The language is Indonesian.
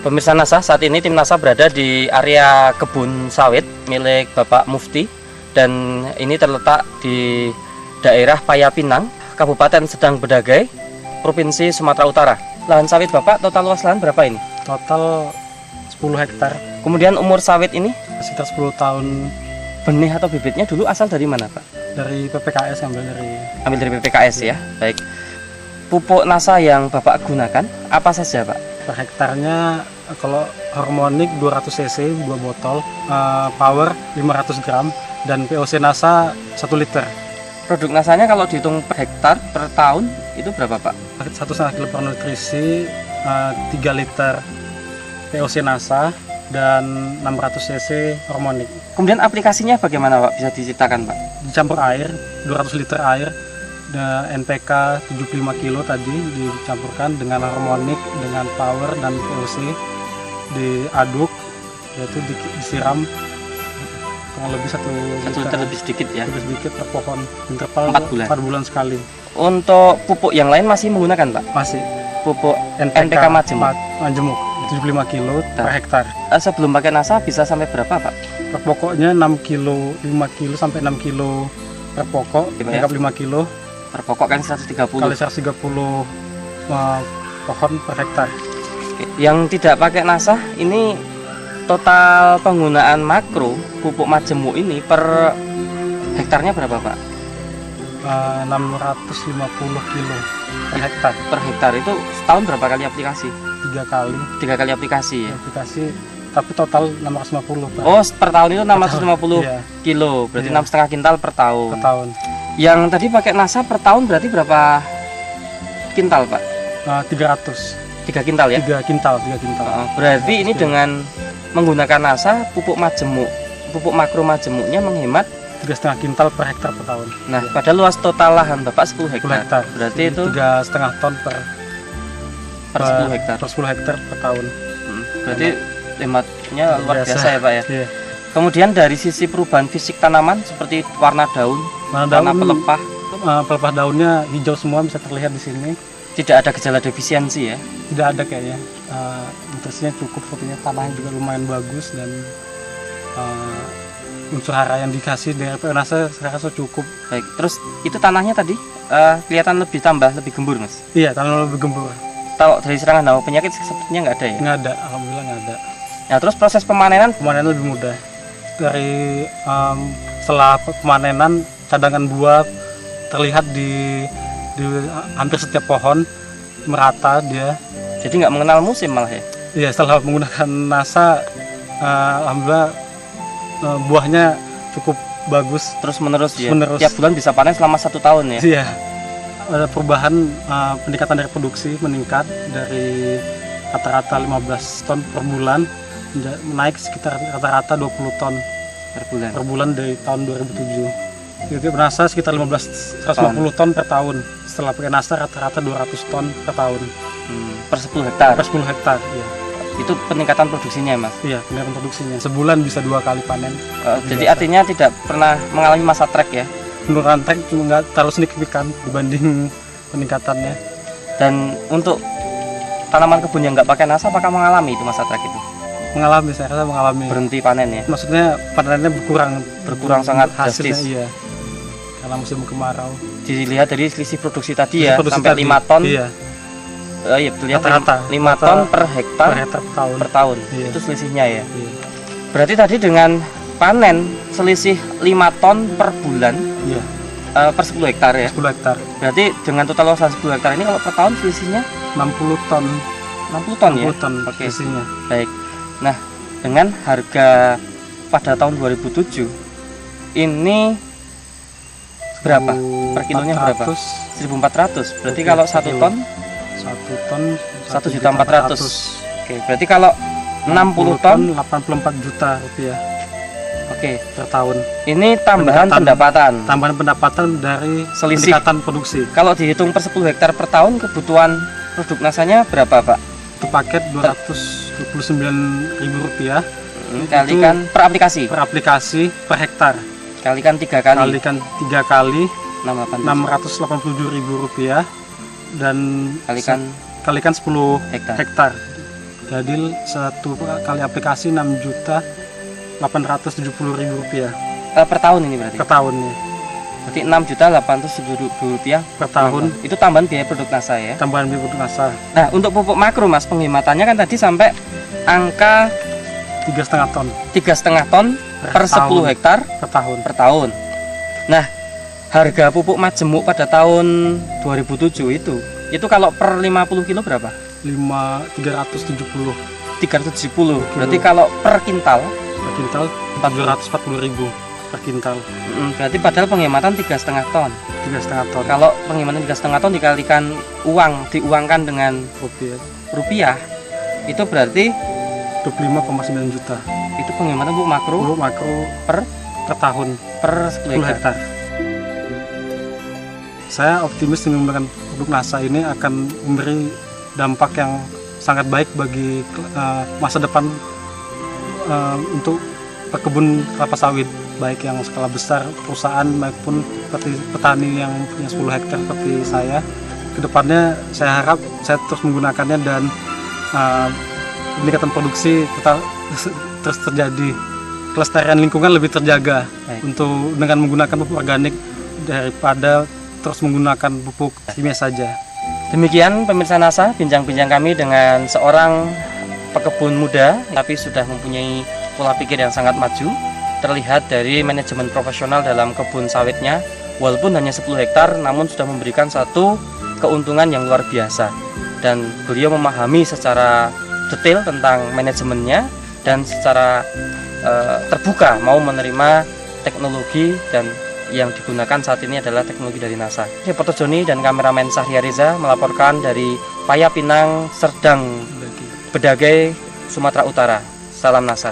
Pemirsa NASA, saat ini tim NASA berada di area kebun sawit milik Bapak Mufti, dan ini terletak di daerah Payapinang, Kabupaten Sedang Bedagai, Provinsi Sumatera Utara. Lahan sawit Bapak, total luas lahan berapa ini? Total 10 hektar. Kemudian umur sawit ini? Sekitar 10 tahun. Benih atau bibitnya dulu asal dari mana Pak? Dari PPKS, Ambil dari PPKS ya. Baik. Pupuk NASA yang Bapak gunakan apa saja Pak? Per hektarnya kalau harmonik 200 cc 2 botol, power 500 gram, dan POC NASA 1 liter. Produk NASA-nya kalau dihitung per hektar per tahun itu berapa Pak? 1,5 kilo per nutrisi, 3 liter POC NASA, dan 600 cc harmonik. Kemudian aplikasinya bagaimana Pak? Bisa diceritakan Pak? Dicampur air, 200 liter air, NPK 75 kilo tadi dicampurkan dengan harmonik, dengan power dan POC, diaduk, yaitu disiram kurang lebih 1 liter lebih sedikit ya? Lebih sedikit per pohon, interval 4 bulan sekali. Untuk pupuk yang lain masih menggunakan Pak? Masih. Pupuk NPK Majemuk 75 kilo per hektar. Sebelum pakai NASA bisa sampai berapa Pak? Per pokoknya 6 kilo, 5 kilo sampai 6 kilo per pokok, ya? 5 kilo. Per pokok kan 130 kali 130 pohon per hektar. Yang tidak pakai NASA ini total penggunaan makro pupuk majemuk ini per hektarnya berapa Pak? 650 kilo per hektar. Per hektar itu setahun berapa kali aplikasi? 3 kali. 3 kali aplikasi ya? Aplikasi, tapi total 650 per. Oh, per tahun itu 650 iya. kilo, berarti Iya. 6,5 kintal per tahun. Per tahun. Yang tadi pakai NASA per tahun berarti berapa kintal Pak? 300. 3 kintal ya? 3 kintal. Berarti ini dengan menggunakan NASA, pupuk makro majemuknya menghemat 3,5 kintal per hektar per tahun. Nah, pada luas total lahan Bapak 10 hektar. Berarti itu 3,5 ton per 10 hektar. Per 10 hektar per tahun. Berarti hematnya luar biasa ya Pak ya? Iya. Kemudian dari sisi perubahan fisik tanaman seperti warna daun, warna pelepah. Pelepah daunnya hijau semua, bisa terlihat di sini. Tidak ada gejala defisiensi ya? Tidak ada kayaknya. Nutrisinya cukup, sepertinya tanahnya juga lumayan bagus, dan unsur hara yang dikasih dari NASA saya rasa cukup. Baik, terus itu tanahnya tadi kelihatan lebih gembur Mas? Iya, tanah lebih gembur. Kalau dari serangan hama penyakit sepertinya nggak ada ya? Nggak ada, alhamdulillah nggak ada. Nah, terus proses pemanenan lebih mudah. Dari setelah pemanenan, cadangan buah terlihat di hampir setiap pohon, merata dia. Jadi nggak mengenal musim malah ya? Iya, setelah menggunakan NASA, alhamdulillah buahnya cukup bagus. Terus menerus ya? Tiap bulan bisa panen selama 1 tahun ya? Iya, ada perubahan, peningkatan reproduksi meningkat dari rata-rata 15 ton per bulan, naik sekitar rata-rata 20 ton per bulan dari tahun 2007. Jadi NASA sekitar 150 ton per tahun. Setelah pakai NASA rata-rata 200 ton per tahun. Per 10 hektar? Per 10 hektar, iya. Itu peningkatan produksinya Mas? Iya, peningkatan produksinya. Sebulan bisa 2 kali panen. Jadi artinya tidak pernah mengalami masa trek ya? Penurunan trek cuma nggak terlalu signifikan dibanding peningkatannya. Dan untuk tanaman kebun yang nggak pakai NASA, apakah mengalami itu masa trek itu? Mengalami, saya rasa mengalami. Berhenti panen ya? Maksudnya panennya berkurang sangat hasilnya, drastis. iya. Karena musim kemarau. Dilihat dari selisih produksi tadi ya, sampai 5 ton. Iya. Iya, terlihat Rata-rata 5 ton per hektar per tahun. Iya. Itu selisihnya ya. Iya. Berarti tadi dengan panen selisih 5 ton per bulan. Iya. Per 10 hektar ya. 10 hektar. Berarti dengan total luasan 10 hektar ini kalau per tahun selisihnya 60 ton. 60 ton ya. 60 ton Oke. selisihnya. Baik. Nah, dengan harga pada tahun 2007 ini berapa? Per kilonya berapa? 1.400. 1.400. Berarti kalau 1 ton 1.400.000. Oke, berarti kalau 60 ton 84 juta rupiah. Oke, per tahun. Ini tambahan pendapatan. Tambahan pendapatan dari selisih peningkatan produksi. Kalau dihitung per 10 hektar per tahun, kebutuhan produk NASA-nya berapa, Pak? Itu paket Rp229.000. Kalikan per aplikasi. Per aplikasi per hektar. Kalikan 3 kali. Kalikan 3 kali. Rp687.000 dan kalikan 10 hektar. Jadi satu kali aplikasi 6.870.000 rupiah Per tahun ini berarti? per tahun nih. Berarti 6.870.000 rupiah Per tahun. Itu tambahan biaya produk NASA ya? Tambahan biaya produk NASA Nah, untuk pupuk makro Mas, penghematannya kan tadi sampai angka 3,5 ton 3,5 ton per 10 tahun. hektar per tahun. per tahun. Nah, harga pupuk majemuk pada tahun 2007 itu kalau per 50 kilo berapa? 370 370. Berarti kalau per kintal per kintal 440.000 per kintal. berarti padahal penghematan 3,5 ton. 3,5 ton Kalau penghematan 3,5 ton dikalikan diuangkan dengan rupiah, itu berarti 25,9 juta. itu penghematan pupuk makro Pupuk makro per tahun per 10 10 hektar. hektar. Saya optimis dengan menggunakan produk NASA ini akan memberi dampak yang sangat baik bagi masa depan untuk pekebun kelapa sawit, baik yang skala besar perusahaan maupun seperti petani yang punya 10 hektar seperti saya. Kedepannya saya harap saya terus menggunakannya dan peningkatan produksi terus terjadi, kelestarian lingkungan lebih terjaga. Baik. Untuk dengan menggunakan pupuk organik daripada terus menggunakan pupuk kimia saja. Demikian pemirsa NASA, bincang-bincang kami dengan seorang pekebun muda tapi sudah mempunyai pola pikir yang sangat maju, terlihat dari manajemen profesional dalam kebun sawitnya. Walaupun hanya 10 hektar namun sudah memberikan satu keuntungan yang luar biasa, dan beliau memahami secara detail tentang manajemennya dan secara terbuka mau menerima teknologi dan yang digunakan saat ini adalah teknologi dari NASA. Reporter Joni dan kameramen Sahria Reza melaporkan dari Paya Pinang, Serdang, Bedagai, Sumatera Utara. Salam NASA.